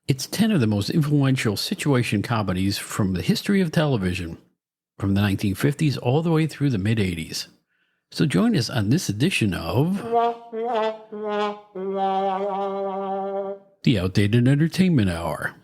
It's 10 of the most influential situation comedies from the history of television, from the 1950s all the way through the mid-80s. So join us on this edition of the Outdated Entertainment Hour.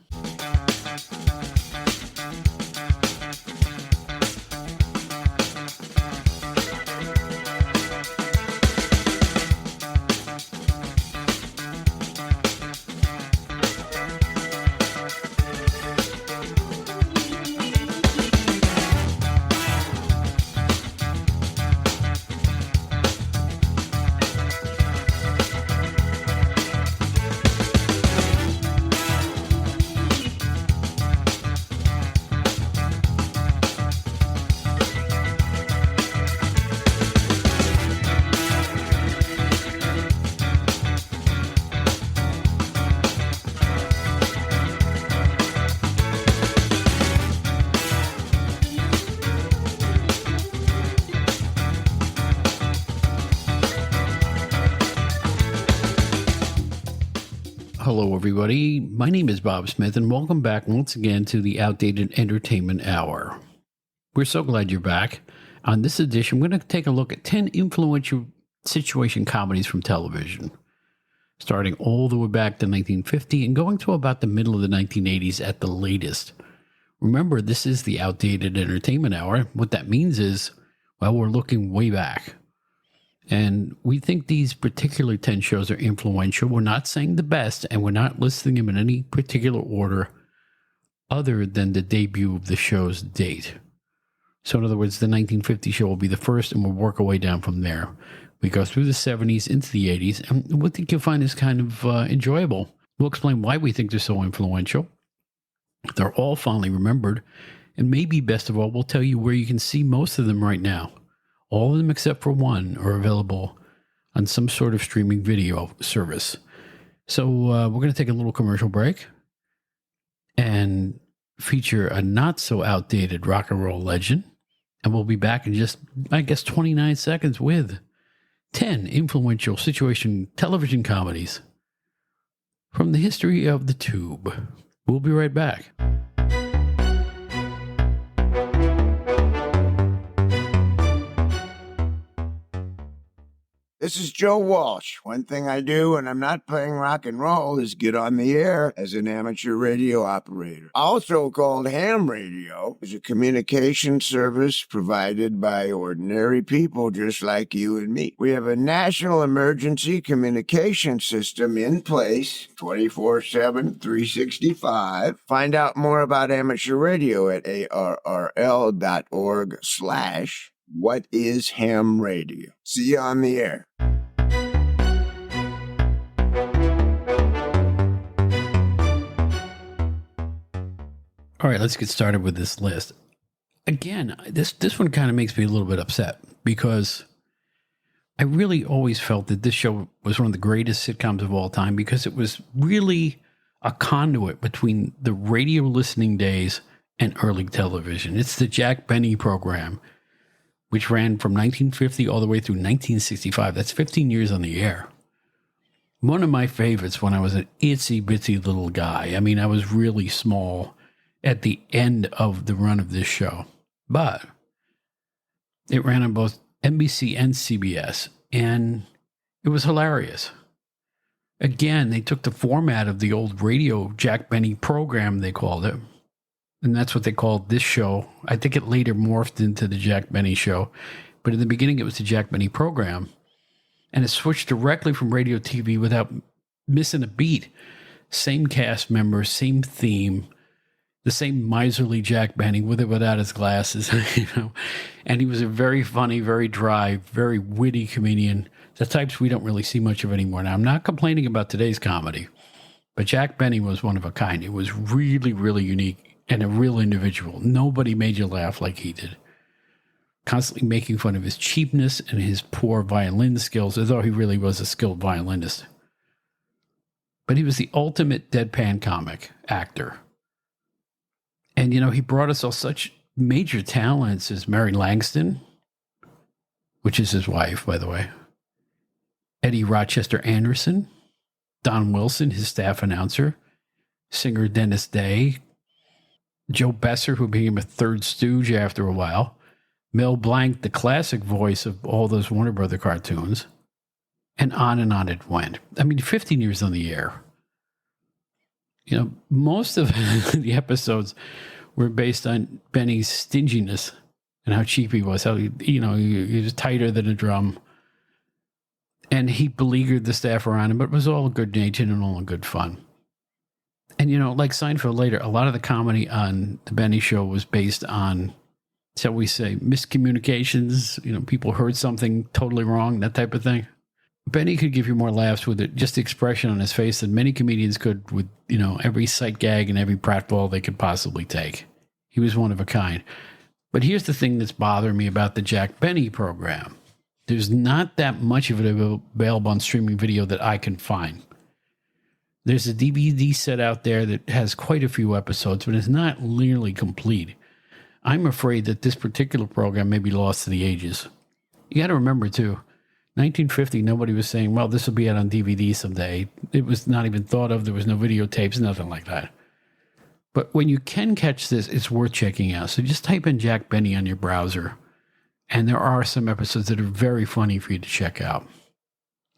Hello, everybody. My name is Bob Smith, and welcome back once again to the Outdated Entertainment Hour. We're so glad you're back. On this edition, we're going to take a look at 10 influential situation comedies from television, starting all the way back to 1950 and going to about the middle of the 1980s at the latest. Remember, this is the Outdated Entertainment Hour. What that means is, well, we're looking way back. And we think these particular 10 shows are influential. We're not saying the best, and we're not listing them in any particular order other than the debut of the show's date. So in other words, the 1950 show will be the first, and we'll work our way down from there. We go through the 70s into the 80s, and we think you'll find this kind of enjoyable. We'll explain why we think they're so influential. They're all fondly remembered, and maybe best of all, we'll tell you where you can see most of them right now. All of them except for one are available on some sort of streaming video service. So we're going to take a little commercial break and feature a not so outdated rock and roll legend. And we'll be back in just, 29 seconds with 10 influential situation television comedies from the history of the tube. We'll be right back. This is Joe Walsh. One thing I do when I'm not playing rock and roll is get on the air as an amateur radio operator. Also called ham radio, is a communication service provided by ordinary people just like you and me. We have a national emergency communication system in place 24/7, 365. Find out more about amateur radio at arrl.org/What is ham radio? See you on the air. All right, let's get started with this list. Again, this one kind of makes me a little bit upset because I really always felt that this show was one of the greatest sitcoms of all time because it was really a conduit between the radio listening days and early television. It's the Jack Benny program, which ran from 1950 all the way through 1965. That's 15 years on the air. One of my favorites when I was an itsy-bitsy little guy. I mean, I was really small at the end of the run of this show. But it ran on both NBC and CBS, and it was hilarious. Again, they took the format of the old radio Jack Benny program, they called it. And that's what they called this show. I think it later morphed into the Jack Benny show. But in the beginning, it was the Jack Benny program. And it switched directly from radio TV without missing a beat. Same cast members, same theme, the same miserly Jack Benny with or without his glasses, And he was a very funny, very dry, very witty comedian. The types we don't really see much of anymore. Now, I'm not complaining about today's comedy, but Jack Benny was one of a kind. It was really, really unique and a real individual. Nobody made you laugh like he did. Constantly making fun of his cheapness and his poor violin skills, although he really was a skilled violinist. But he was the ultimate deadpan comic actor. And, he brought us all such major talents as Mary Langston, which is his wife, by the way, Eddie Rochester Anderson, Don Wilson, his staff announcer, singer Dennis Day, Joe Besser, who became a third stooge after a while, Mel Blanc, the classic voice of all those Warner Brother cartoons, and on it went. I mean, 15 years on the air. You know, most of the episodes were based on Benny's stinginess and how cheap he was, how he was tighter than a drum. And he beleaguered the staff around him, but it was all good natured and all in good fun. And, you know, like Seinfeld later, a lot of the comedy on the Benny Show was based on, shall we say, miscommunications. You know, people heard something totally wrong, that type of thing. Benny could give you more laughs with it, just the expression on his face than many comedians could with, you know, every sight gag and every pratfall they could possibly take. He was one of a kind. But here's the thing that's bothering me about the Jack Benny program. There's not that much of it available on streaming video that I can find. There's a DVD set out there that has quite a few episodes, but it's not nearly complete. I'm afraid that this particular program may be lost to the ages. You got to remember, too, 1950, nobody was saying, well, this will be out on DVD someday. It was not even thought of. There was no videotapes, nothing like that. But when you can catch this, it's worth checking out. So just type in Jack Benny on your browser, and there are some episodes that are very funny for you to check out.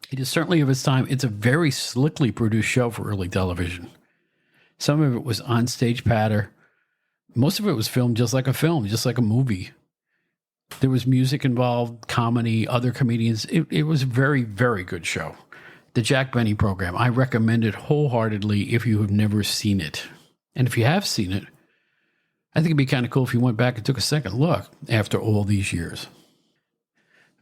It is certainly of its time. It's a very slickly produced show for early television. Some of it was on-stage patter. Most of it was filmed just like a film, just like a movie. There was music involved, comedy, other comedians. It was a very, very good show. The Jack Benny program. I recommend it wholeheartedly if you have never seen it. And if you have seen it, I think it'd be kind of cool if you went back and took a second look after all these years.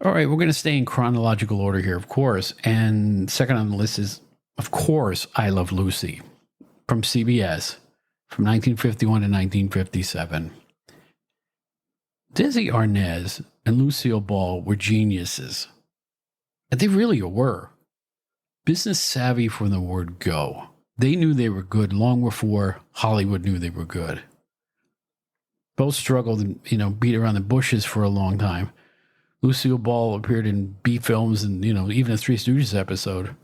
All right, we're going to stay in chronological order here, of course. And second on the list is, of course, I Love Lucy from CBS from 1951 to 1957. Desi Arnaz and Lucille Ball were geniuses. And they really were. Business savvy from the word go. They knew they were good long before Hollywood knew they were good. Both struggled and, beat around the bushes for a long time. Lucille Ball appeared in B films and, even a Three Stooges episode.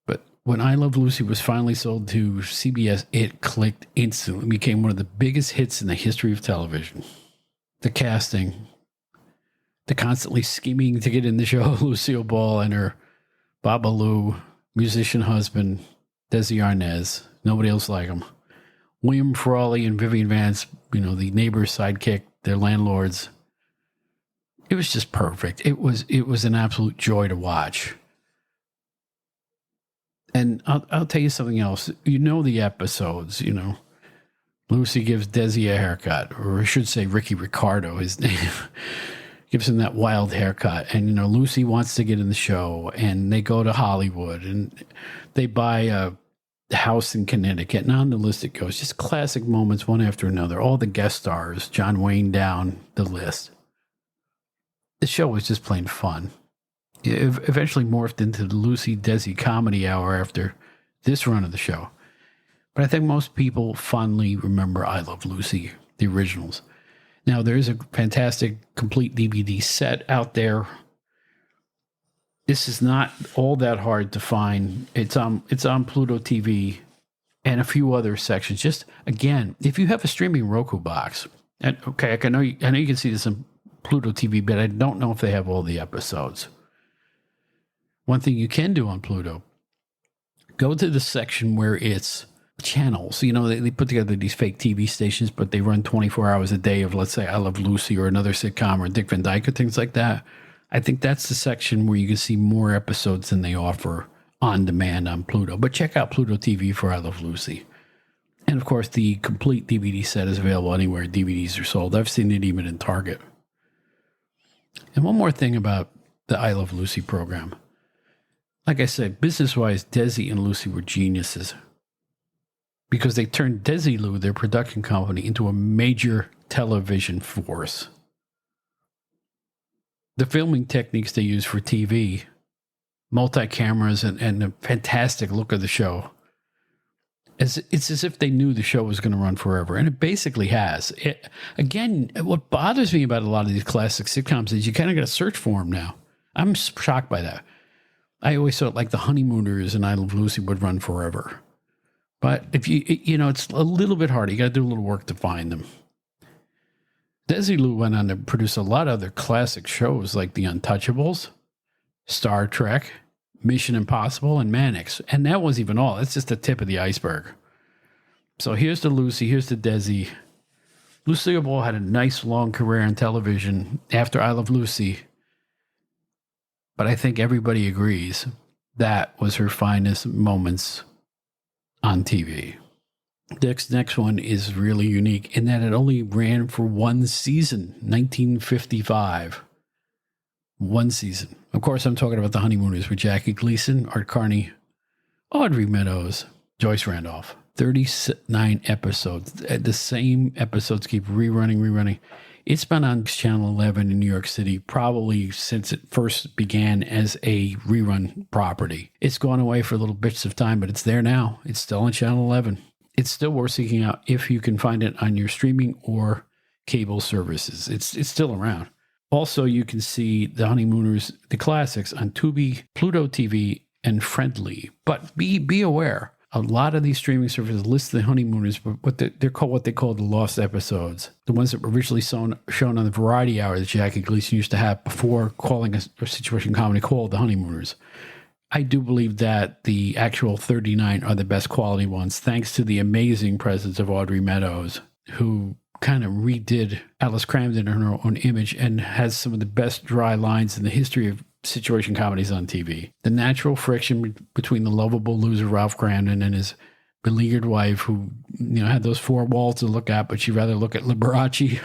But when I Love Lucy was finally sold to CBS, it clicked instantly. It became one of the biggest hits in the history of television. The casting, the constantly scheming to get in the show, Lucille Ball and her Babalu musician husband, Desi Arnaz. Nobody else like him. William Frawley and Vivian Vance, the neighbor's sidekick, their landlords. It was just perfect. It was an absolute joy to watch. And I'll tell you something else. The episodes, Lucy gives Desi a haircut, or I should say Ricky Ricardo, his name, gives him that wild haircut. And, Lucy wants to get in the show, and they go to Hollywood, and they buy a house in Connecticut. And on the list it goes. Just classic moments, one after another. All the guest stars, John Wayne down the list. The show was just plain fun. It eventually morphed into the Lucy Desi comedy hour after this run of the show. But I think most people fondly remember I Love Lucy, the originals. Now, there is a fantastic complete DVD set out there. This is not all that hard to find. It's on Pluto TV and a few other sections. Just, again, if you have a streaming Roku box, and okay, I know you can see this on Pluto TV, but I don't know if they have all the episodes. One thing you can do on Pluto, go to the section where it's channels. They put together these fake TV stations, but they run 24 hours a day of, let's say, I Love Lucy or another sitcom or Dick Van Dyke or things like that. I think that's the section where you can see more episodes than they offer on demand on Pluto. But check out Pluto TV for I Love Lucy. And, of course, the complete DVD set is available anywhere DVDs are sold. I've seen it even in Target. And one more thing about the I Love Lucy program. Like I said, business-wise, Desi and Lucy were geniuses because they turned Desilu, their production company, into a major television force. The filming techniques they used for TV, multi-cameras, and the fantastic look of the show, it's as if they knew the show was going to run forever, and it basically has. Again, what bothers me about a lot of these classic sitcoms is you kind of got to search for them now. I'm shocked by that. I always thought like The Honeymooners and I Love Lucy would run forever. But if it's a little bit harder. You got to do a little work to find them. Desilu went on to produce a lot of other classic shows like The Untouchables, Star Trek, Mission Impossible, and Mannix. And that wasn't even all. That's just the tip of the iceberg. So here's to Lucy. Here's to Desi. Lucille Ball had a nice long career on television after I Love Lucy. But I think everybody agrees that was her finest moments on TV. This next one is really unique in that it only ran for one season, 1955. One season. Of course, I'm talking about The Honeymooners with Jackie Gleason, Art Carney, Audrey Meadows, Joyce Randolph. 39 episodes. The same episodes keep rerunning. It's been on Channel 11 in New York City probably since it first began as a rerun property. It's gone away for little bits of time, but it's there now. It's still on Channel 11. It's still worth seeking out if you can find it on your streaming or cable services. It's still around. Also, you can see The Honeymooners, the classics, on Tubi, Pluto TV, and Friendly. But be aware, a lot of these streaming services list The Honeymooners, but they're called what they call the lost episodes. The ones that were originally shown on the Variety Hour that Jackie Gleason used to have before calling a situation comedy called The Honeymooners. I do believe that the actual 39 are the best quality ones, thanks to the amazing presence of Audrey Meadows, who kind of redid Alice Cramden in her own image and has some of the best dry lines in the history of situation comedies on TV. The natural friction between the lovable loser Ralph Cramden and his beleaguered wife, who had those four walls to look at, but she'd rather look at Liberace.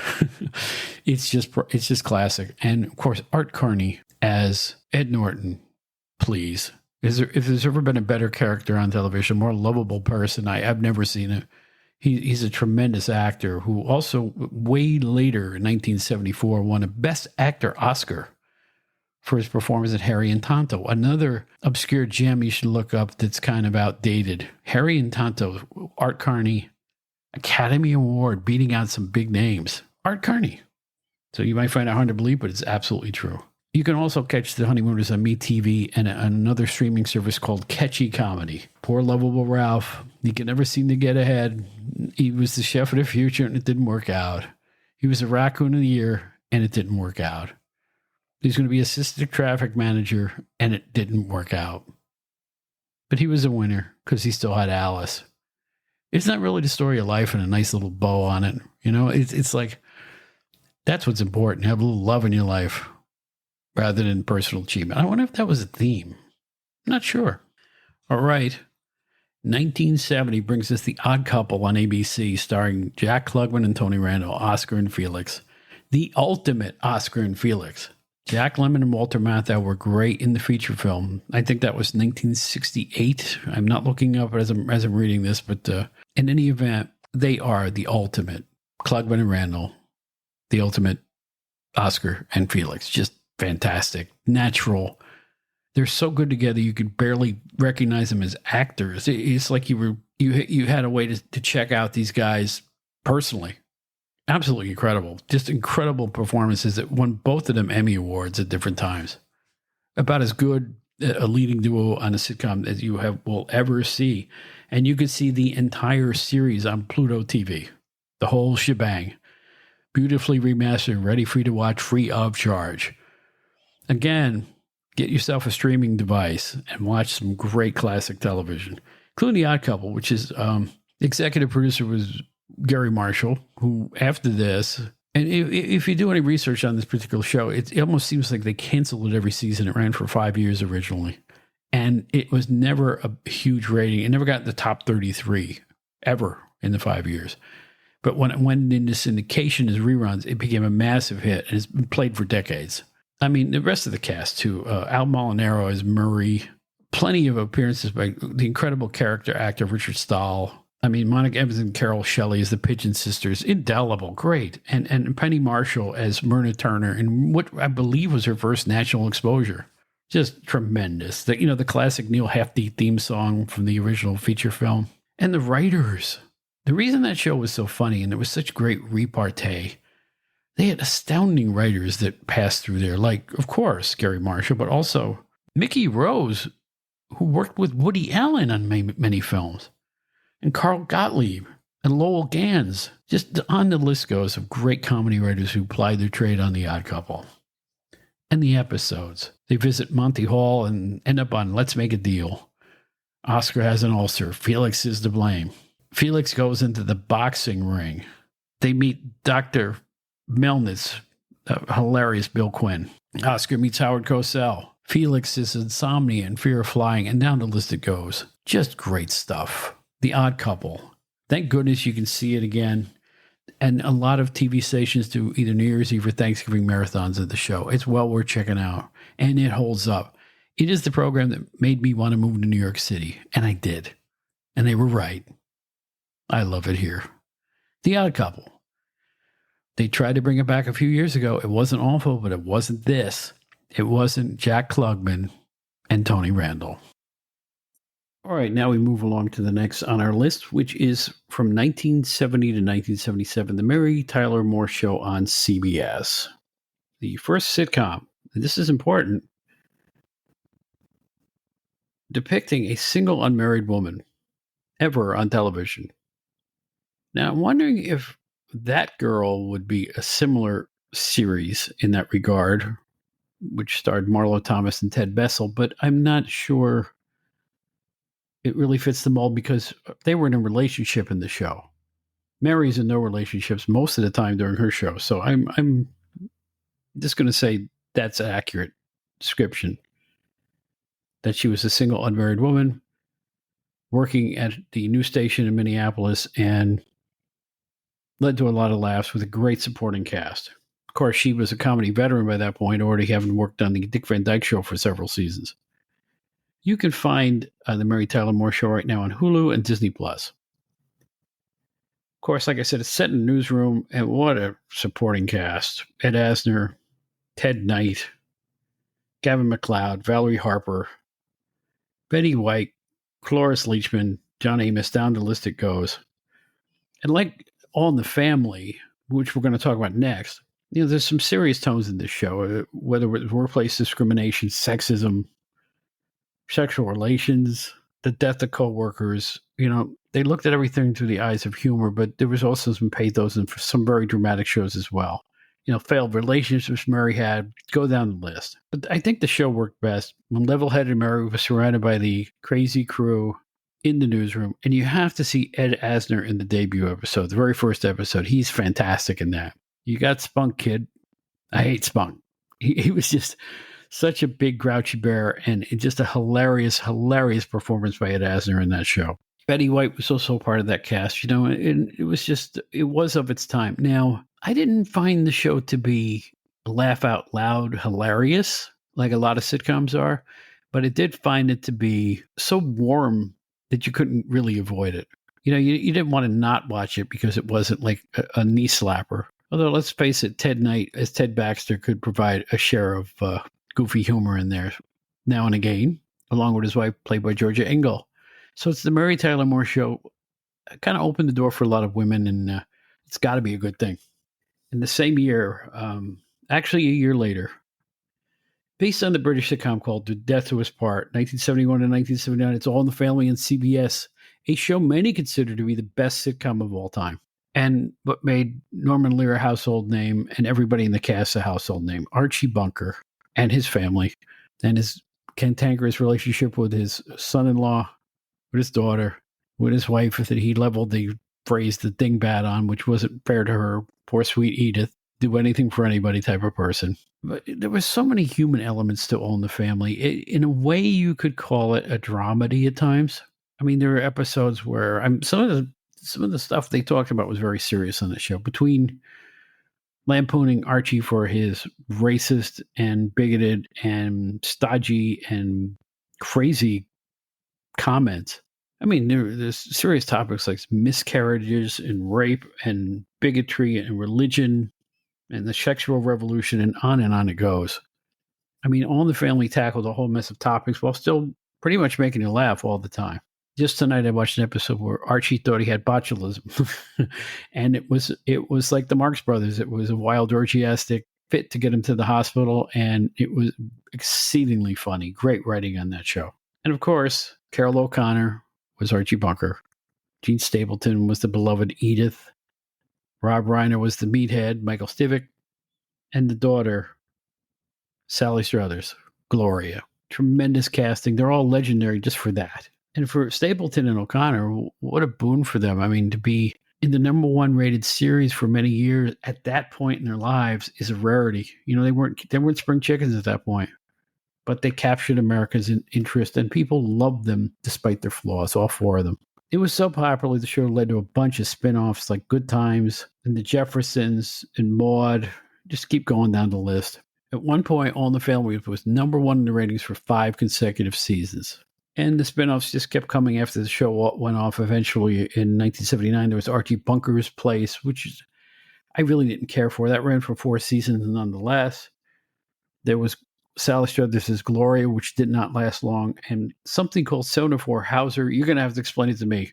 It's just classic. And of course, Art Carney as Ed Norton. Please. If there's ever been a better character on television, more lovable person, I've never seen it. He's a tremendous actor who also way later in 1974 won a Best Actor Oscar for his performance at Harry and Tonto. Another obscure gem you should look up that's kind of outdated. Harry and Tonto, Art Carney, Academy Award, beating out some big names. Art Carney. So you might find it hard to believe, but it's absolutely true. You can also catch The Honeymooners on MeTV and another streaming service called Catchy Comedy. Poor lovable Ralph. He could never seem to get ahead. He was the chef of the future, and it didn't work out. He was a raccoon of the year, and it didn't work out. He's going to be assistant traffic manager, and it didn't work out. But he was a winner because he still had Alice. It's not really the story of life and a nice little bow on it. It's like, that's what's important. Have a little love in your life rather than personal achievement. I wonder if that was a theme. I'm not sure. All right. 1970 brings us The Odd Couple on ABC, starring Jack Klugman and Tony Randall, Oscar and Felix. The ultimate Oscar and Felix. Jack Lemmon and Walter Matthau were great in the feature film. I think that was 1968. I'm not looking up as I'm reading this, but in any event, they are the ultimate. Klugman and Randall, the ultimate Oscar and Felix. Just fantastic, natural. They're so good together you could barely recognize them as actors. It's like you had a way to check out these guys personally. Absolutely incredible. Just incredible performances that won both of them Emmy Awards at different times. About as good a leading duo on a sitcom as you will ever see. And you could see the entire series on Pluto TV. The whole shebang. Beautifully remastered, ready for you to watch free of charge. Again, get yourself a streaming device and watch some great classic television, including The Odd Couple, which is executive producer was Gary Marshall, who after this, and if you do any research on this particular show, it almost seems like they canceled it every season. It ran for 5 years originally, and it was never a huge rating. It never got in the top 33 ever in the 5 years. But when it went into syndication as reruns, it became a massive hit, and it's been played for decades. I mean, the rest of the cast, too. Al Molinaro as Murray. Plenty of appearances by the incredible character actor Richard Stahl. I mean, Monica Evans and Carol Shelley as the Pigeon Sisters. Indelible. Great. And Penny Marshall as Myrna Turner in what I believe was her first national exposure. Just tremendous. The classic Neil Hefti theme song from the original feature film. And the writers. The reason that show was so funny and there was such great repartee, they had astounding writers that passed through there, like, of course, Gary Marshall, but also Mickey Rose, who worked with Woody Allen on many films. and Carl Gottlieb and Lowell Gans. Just on the list goes of great comedy writers who plied their trade on The Odd Couple. And the episodes. They visit Monty Hall and end up on Let's Make a Deal. Oscar has an ulcer. Felix is to blame. Felix goes into the boxing ring. They meet Dr. Melnitz, hilarious Bill Quinn. Oscar meets Howard Cosell. Felix is insomnia and fear of flying, and down the list it goes. Just great stuff. The Odd Couple. Thank goodness you can see it again. And a lot of TV stations do either New Year's Eve or Thanksgiving marathons of the show. It's well worth checking out, and it holds up. It is the program that made me want to move to New York City, and I did. And they were right. I love it here. The Odd Couple. They tried to bring it back a few years ago. It wasn't awful, but it wasn't this. It wasn't Jack Klugman and Tony Randall. All right, now we move along to the next on our list, which is from 1970 to 1977, The Mary Tyler Moore Show on CBS. The first sitcom, and this is important, depicting a single unmarried woman ever on television. Now, I'm wondering if That Girl would be a similar series in that regard, which starred Marlo Thomas and Ted Bessel, but I'm not sure it really fits the mold because they were in a relationship in the show. Mary's in no relationships most of the time during her show, so I'm just going to say that's an accurate description. That she was a single unmarried woman working at the news station in Minneapolis and led to a lot of laughs with a great supporting cast. Of course, she was a comedy veteran by that point, already having worked on the Dick Van Dyke Show for several seasons. You can find The Mary Tyler Moore Show right now on Hulu and Disney+. Of course, like I said, it's set in a newsroom, and what a supporting cast. Ed Asner, Ted Knight, Gavin MacLeod, Valerie Harper, Betty White, Cloris Leachman, John Amos, down the list it goes. And like All in the Family, which we're going to talk about next, there's some serious tones in this show, whether it's workplace discrimination, sexism, sexual relations, the death of coworkers. They looked at everything through the eyes of humor, but there was also some pathos and some very dramatic shows as well. Failed relationships Mary had, go down the list. But I think the show worked best when level-headed Mary was surrounded by the crazy crew in the newsroom. And you have to see Ed Asner in the debut episode, the very first episode. He's fantastic in that. You got Spunk Kid. I hate Spunk. He was just such a big grouchy bear, and just a hilarious, hilarious performance by Ed Asner in that show. Betty White was also part of that cast, and it was of its time. Now, I didn't find the show to be laugh out loud hilarious like a lot of sitcoms are, but it did find it to be so warm that you couldn't really avoid it. You didn't want to not watch it because it wasn't like a knee slapper. Although, let's face it, Ted Knight as Ted Baxter could provide a share of goofy humor in there now and again, along with his wife, played by Georgia Engel. So it's the Mary Tyler Moore Show. Kind of opened the door for a lot of women, and it's got to be a good thing. In the same year, actually a year later, based on the British sitcom called The Death Do Us Part, 1971 to 1979, it's All in the Family on CBS, a show many consider to be the best sitcom of all time. And what made Norman Lear a household name and everybody in the cast a household name, Archie Bunker and his family, and his cantankerous relationship with his son-in-law, with his daughter, with his wife that he leveled the phrase the dingbat on, which wasn't fair to her, poor sweet Edith, do anything for anybody type of person. But there were so many human elements to All in the Family. In a way, you could call it a dramedy at times. I mean, there are episodes where some of the stuff they talked about was very serious on the show, between lampooning Archie for his racist and bigoted and stodgy and crazy comments. I mean, there's serious topics like miscarriages and rape and bigotry and religion and the sexual revolution, and on it goes. I mean, All in the Family tackled a whole mess of topics while still pretty much making you laugh all the time. Just tonight, I watched an episode where Archie thought he had botulism, and it was like the Marx Brothers. It was a wild, orgiastic fit to get him to the hospital, and it was exceedingly funny. Great writing on that show. And of course, Carol O'Connor was Archie Bunker. Gene Stapleton was the beloved Edith. Rob Reiner was the meathead, Michael Stivic, and the daughter, Sally Struthers, Gloria. Tremendous casting. They're all legendary just for that. And for Stapleton and O'Connor, what a boon for them. I mean, to be in the number one rated series for many years at that point in their lives is a rarity. You know, they weren't spring chickens at that point, but they captured America's interest, and people loved them despite their flaws, all four of them. It was so popular, the show led to a bunch of spin-offs like Good Times and The Jeffersons and Maude. Just keep going down the list. At one point, All in the Family was number one in the ratings for 5 consecutive seasons. And the spin-offs just kept coming after the show went off. Eventually, in 1979, there was Archie Bunker's Place, which I really didn't care for. That ran for 4 seasons nonetheless. There was Sally Struthers' Gloria, which did not last long, and something called 74 Hauser. You're going to have to explain it to me.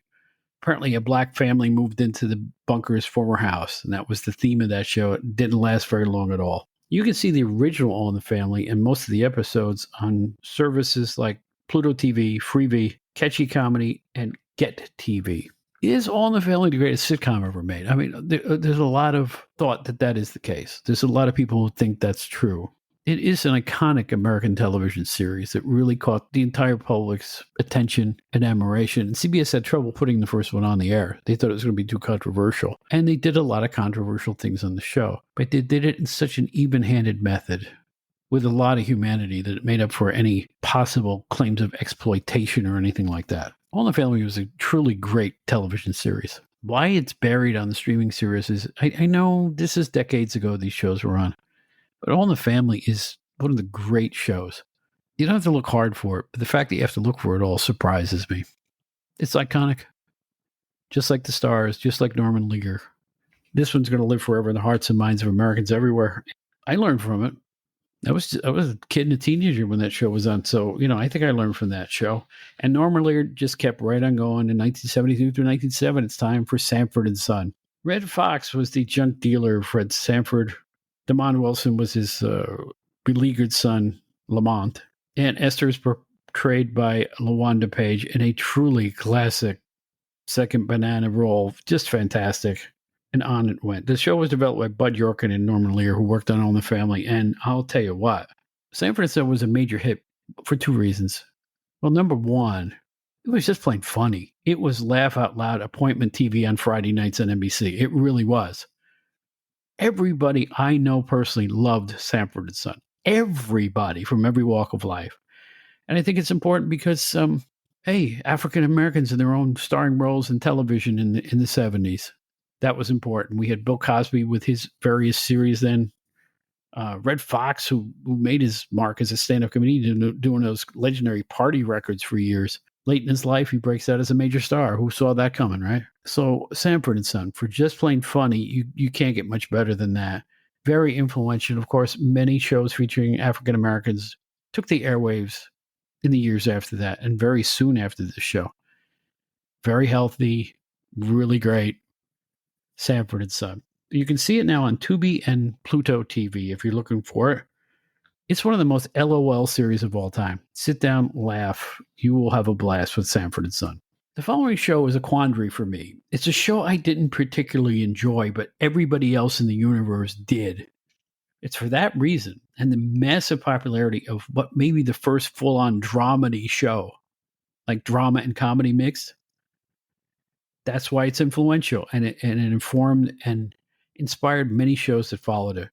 Apparently, a black family moved into the Bunker's former house, and that was the theme of that show. It didn't last very long at all. You can see the original All in the Family and most of the episodes on services like Pluto TV, Freevee, Catchy Comedy, and Get TV. Is All in the Family the greatest sitcom ever made? I mean, there's a lot of thought that is the case. There's a lot of people who think that's true. It is an iconic American television series that really caught the entire public's attention and admiration. And CBS had trouble putting the first one on the air. They thought it was going to be too controversial. And they did a lot of controversial things on the show. But they did it in such an even-handed method with a lot of humanity that it made up for any possible claims of exploitation or anything like that. All in the Family was a truly great television series. Why it's buried on the streaming series is, I know this is decades ago these shows were on. But All in the Family is one of the great shows. You don't have to look hard for it, but the fact that you have to look for it all surprises me. It's iconic. Just like The Stars, just like Norman Lear. This one's going to live forever in the hearts and minds of Americans everywhere. I learned from it. I was a kid and a teenager when that show was on, so, I think I learned from that show. And Norman Lear just kept right on going. In 1972 through 1977, it's time for Sanford and Son. Red Fox was the junk dealer of Fred Sanford. Damon Wilson was his beleaguered son, Lamont. Aunt Esther is portrayed by LaWanda Page in a truly classic second banana role. Just fantastic. And on it went. The show was developed by Bud Yorkin and Norman Lear, who worked on All in the Family. And I'll tell you what, Sanford and Son was a major hit for 2 reasons. Well, number one, it was just plain funny. It was laugh out loud appointment TV on Friday nights on NBC. It really was. Everybody I know personally loved Sanford and Son. Everybody from every walk of life. And I think it's important because, African Americans in their own starring roles in television in the 70s. That was important. We had Bill Cosby with his various series then. Red Fox, who made his mark as a stand-up comedian, doing those legendary party records for years. Late in his life, he breaks out as a major star. Who saw that coming, right? So Sanford and Son, for just plain funny, you can't get much better than that. Very influential. Of course, many shows featuring African Americans took the airwaves in the years after that, and very soon after the show. Very healthy, really great. Sanford and Son. You can see it now on Tubi and Pluto TV if you're looking for it. It's one of the most LOL series of all time. Sit down, laugh. You will have a blast with Sanford and Son. The following show is a quandary for me. It's a show I didn't particularly enjoy, but everybody else in the universe did. It's for that reason and the massive popularity of what may be the first full-on dramedy show, like drama and comedy mixed. That's why it's influential, and it informed and inspired many shows that followed it.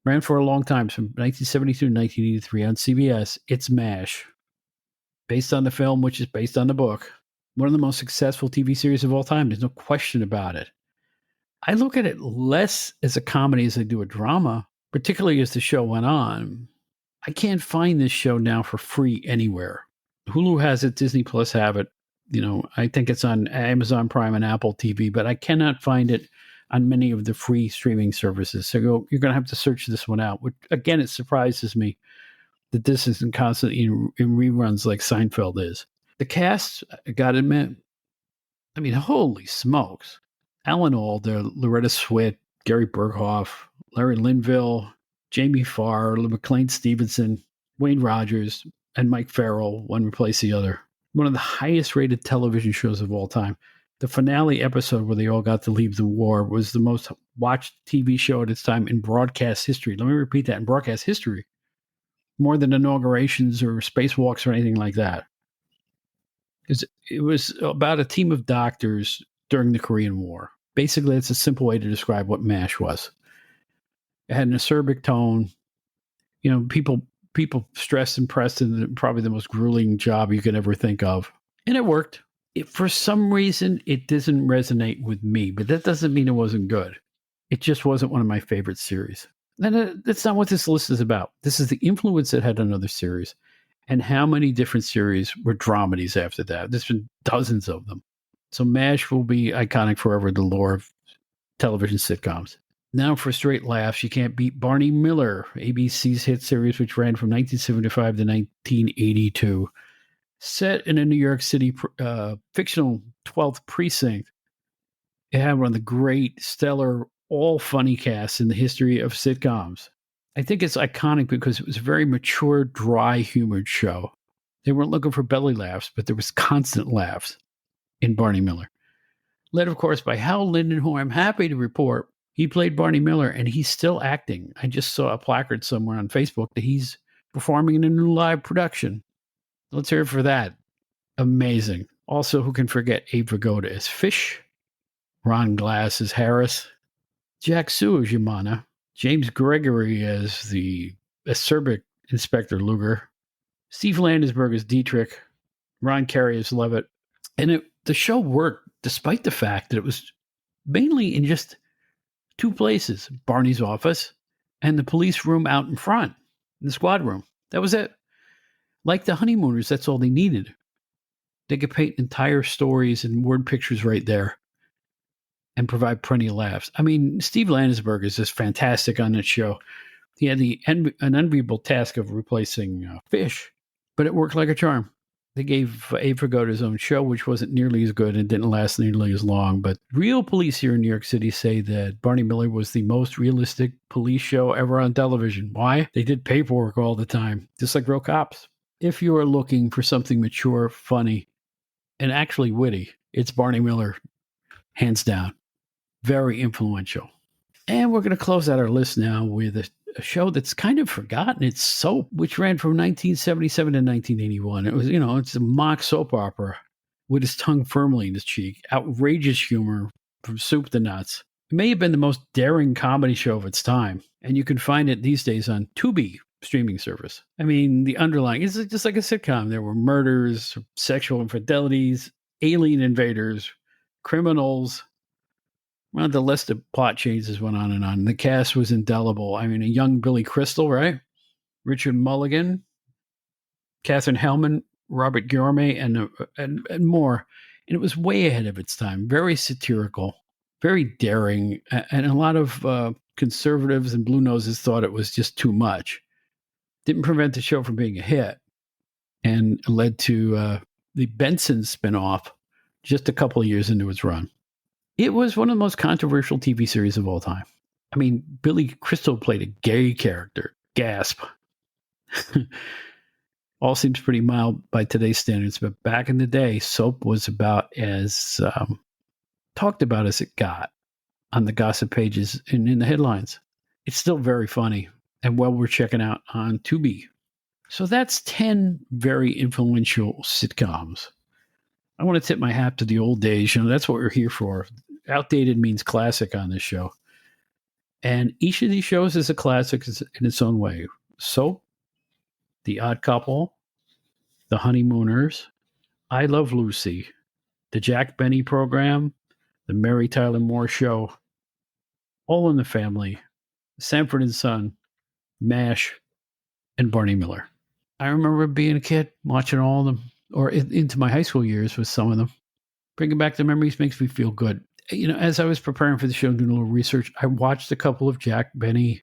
Ran for a long time, from 1972 to 1983 on CBS. It's MASH, based on the film, which is based on the book. One of the most successful TV series of all time. There's no question about it. I look at it less as a comedy as I do a drama, particularly as the show went on. I can't find this show now for free anywhere. Hulu has it, Disney Plus have it. I think it's on Amazon Prime and Apple TV, but I cannot find it on many of the free streaming services. So you're going to have to search this one out. Which, again, it surprises me that this isn't constantly in reruns like Seinfeld is. The cast, I got to admit, I mean, holy smokes. Alan Alda, Loretta Swit, Gary Berghoff, Larry Linville, Jamie Farr, McLean Stevenson, Wayne Rogers, and Mike Farrell, one replaced the other. One of the highest rated television shows of all time. The finale episode where they all got to leave the war was the most watched TV show at its time in broadcast history. Let me repeat that, in broadcast history. More than inaugurations or spacewalks or anything like that. It was about a team of doctors during the Korean War. Basically, it's a simple way to describe what MASH was. It had an acerbic tone. You know, people stressed and pressed in probably the most grueling job you could ever think of. And it worked. For some reason, it doesn't resonate with me, but that doesn't mean it wasn't good. It just wasn't one of my favorite series. And that's not what this list is about. This is the influence it had on other series and how many different series were dramedies after that. There's been dozens of them. So MASH will be iconic forever in the lore of television sitcoms. Now for straight laughs, you can't beat Barney Miller, ABC's hit series, which ran from 1975 to 1982. Set in a New York City fictional 12th precinct, it had one of the great, stellar, all funny casts in the history of sitcoms. I think it's iconic because it was a very mature, dry, humored show. They weren't looking for belly laughs, but there was constant laughs in Barney Miller. Led, of course, by Hal Linden, who I'm happy to report he played Barney Miller, and he's still acting. I just saw a placard somewhere on Facebook that he's performing in a new live production. Let's hear it for that. Amazing. Also, who can forget Abe Vigoda as Fish, Ron Glass as Harris, Jack Sue as Yamana, James Gregory as the acerbic Inspector Luger, Steve Landesberg as Dietrich, Ron Carey as Levitt. And the show worked despite the fact that it was mainly in just two places, Barney's office and the police room out in front, in the squad room. That was it. Like the Honeymooners, that's all they needed. They could paint entire stories and word pictures right there and provide plenty of laughs. I mean, Steve Landesberg is just fantastic on that show. He had an unenviable task of replacing Fish, but it worked like a charm. They gave Abe Vigoda his own show, which wasn't nearly as good and didn't last nearly as long. But real police here in New York City say that Barney Miller was the most realistic police show ever on television. Why? They did paperwork all the time, just like real cops. If you are looking for something mature, funny, and actually witty, it's Barney Miller, hands down. Very influential. And we're going to close out our list now with a show that's kind of forgotten. It's Soap, which ran from 1977 to 1981. It was, it's a mock soap opera with his tongue firmly in his cheek. Outrageous humor from soup to nuts. It may have been the most daring comedy show of its time. And you can find it these days on Tubi streaming service. I mean, the underlying, it's just like a sitcom. There were murders, sexual infidelities, alien invaders, criminals. Well, the list of plot changes went on and on. The cast was indelible. I mean, a young Billy Crystal, right? Richard Mulligan, Katherine Hellman, Robert Guillaume, and more. And it was way ahead of its time. Very satirical, very daring, and a lot of conservatives and blue noses thought it was just too much. Didn't prevent the show from being a hit, and led to the Benson spinoff just a couple of years into its run. It was one of the most controversial TV series of all time. I mean, Billy Crystal played a gay character. Gasp. All seems pretty mild by today's standards, but back in the day, Soap was about as talked about as it got on the gossip pages and in the headlines. It's still very funny and well worth checking out on Tubi. So that's 10 very influential sitcoms. I want to tip my hat to the old days. That's what we're here for. Outdated means classic on this show. And each of these shows is a classic in its own way. Soap, The Odd Couple, The Honeymooners, I Love Lucy, The Jack Benny Program, The Mary Tyler Moore Show, All in the Family, Sanford and Son, MASH, and Barney Miller. I remember being a kid watching all of them, or into my high school years with some of them. Bringing back the memories makes me feel good. As I was preparing for the show, doing a little research, I watched a couple of Jack Benny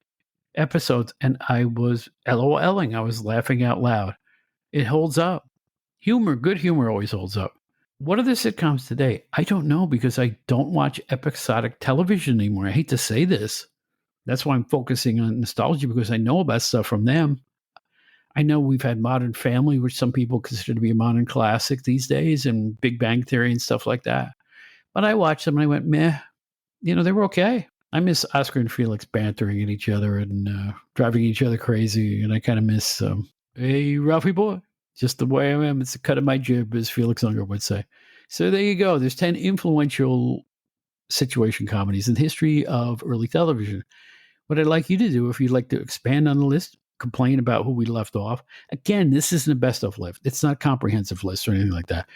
episodes and I was LOLing. I was laughing out loud. It holds up. Good humor always holds up. What are the sitcoms today? I don't know because I don't watch episodic television anymore. I hate to say this. That's why I'm focusing on nostalgia because I know about stuff from them. I know we've had Modern Family, which some people consider to be a modern classic these days, and Big Bang Theory and stuff like that. But I watched them and I went, meh. They were okay. I miss Oscar and Felix bantering at each other and driving each other crazy. And I kind of miss, hey, Ralphie boy, just the way I am. It's the cut of my jib, as Felix Unger would say. So there you go. There's 10 influential situation comedies in the history of early television. What I'd like you to do, if you'd like to expand on the list, complain about who we left off. Again, this isn't a best of list. It's not a comprehensive list or anything like that.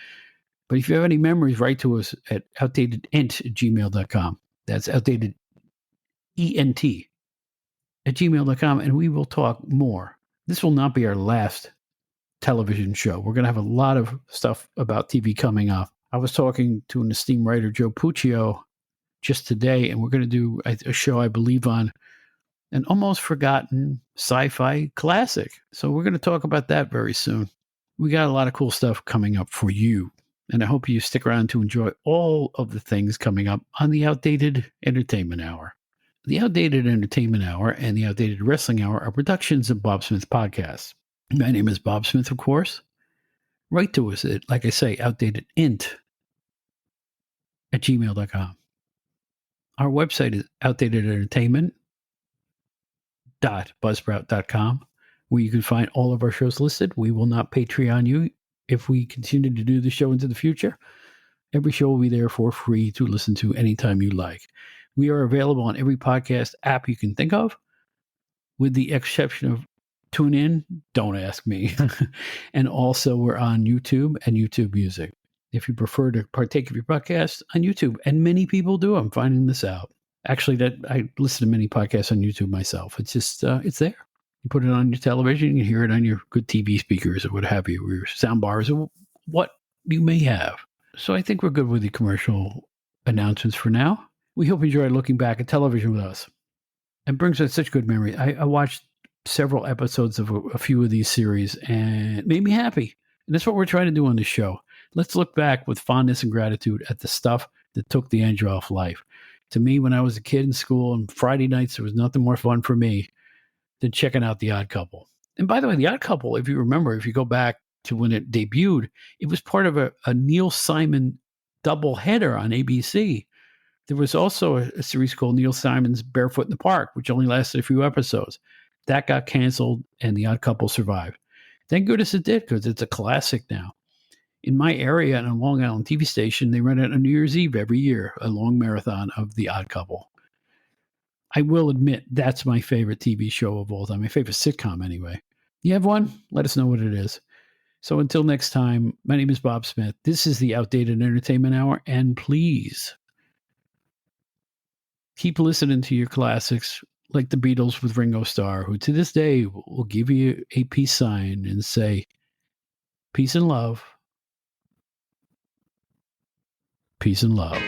But if you have any memories, write to us at outdatedent@gmail.com. That's outdated ENT at gmail.com, and we will talk more. This will not be our last television show. We're going to have a lot of stuff about TV coming up. I was talking to an esteemed writer, Joe Puccio, just today, and we're going to do a show, I believe, on an almost forgotten sci-fi classic. So we're going to talk about that very soon. We got a lot of cool stuff coming up for you. And I hope you stick around to enjoy all of the things coming up on the Outdated Entertainment Hour. The Outdated Entertainment Hour and the Outdated Wrestling Hour are productions of Bob Smith Podcasts. My name is Bob Smith, of course. Write to us at, like I say, outdatedent@gmail.com. Our website is outdatedentertainment.buzzsprout.com, where you can find all of our shows listed. We will not Patreon you if we continue to do the show into the future. Every show will be there for free to listen to anytime you like. We are available on every podcast app you can think of, with the exception of TuneIn. Don't ask me. And also, we're on YouTube and YouTube Music. If you prefer to partake of your podcast on YouTube, and many people do, I'm finding this out. Actually, that I listen to many podcasts on YouTube myself. It's just, it's there. You put it on your television, you hear it on your good TV speakers or what have you, or your sound bars, or what you may have. So I think we're good with the commercial announcements for now. We hope you enjoyed looking back at television with us. It brings us such good memories. I watched several episodes of a few of these series, and it made me happy. And that's what we're trying to do on this show. Let's look back with fondness and gratitude at the stuff that took the edge off life. To me, when I was a kid in school on Friday nights, there was nothing more fun for me than checking out The Odd Couple. And by the way, The Odd Couple, if you remember, if you go back to when it debuted, it was part of a Neil Simon doubleheader on ABC. There was also a series called Neil Simon's Barefoot in the Park, which only lasted a few episodes. That got canceled, and The Odd Couple survived. Thank goodness it did, because it's a classic now. In my area, on a Long Island TV station, they run it on New Year's Eve every year, a long marathon of The Odd Couple. I will admit that's my favorite TV show of all time, my favorite sitcom anyway. You have one? Let us know what it is. So until next time, my name is Bob Smith. This is the Outdated Entertainment Hour, and please keep listening to your classics like the Beatles with Ringo Starr, who to this day will give you a peace sign and say, peace and love. Peace and love.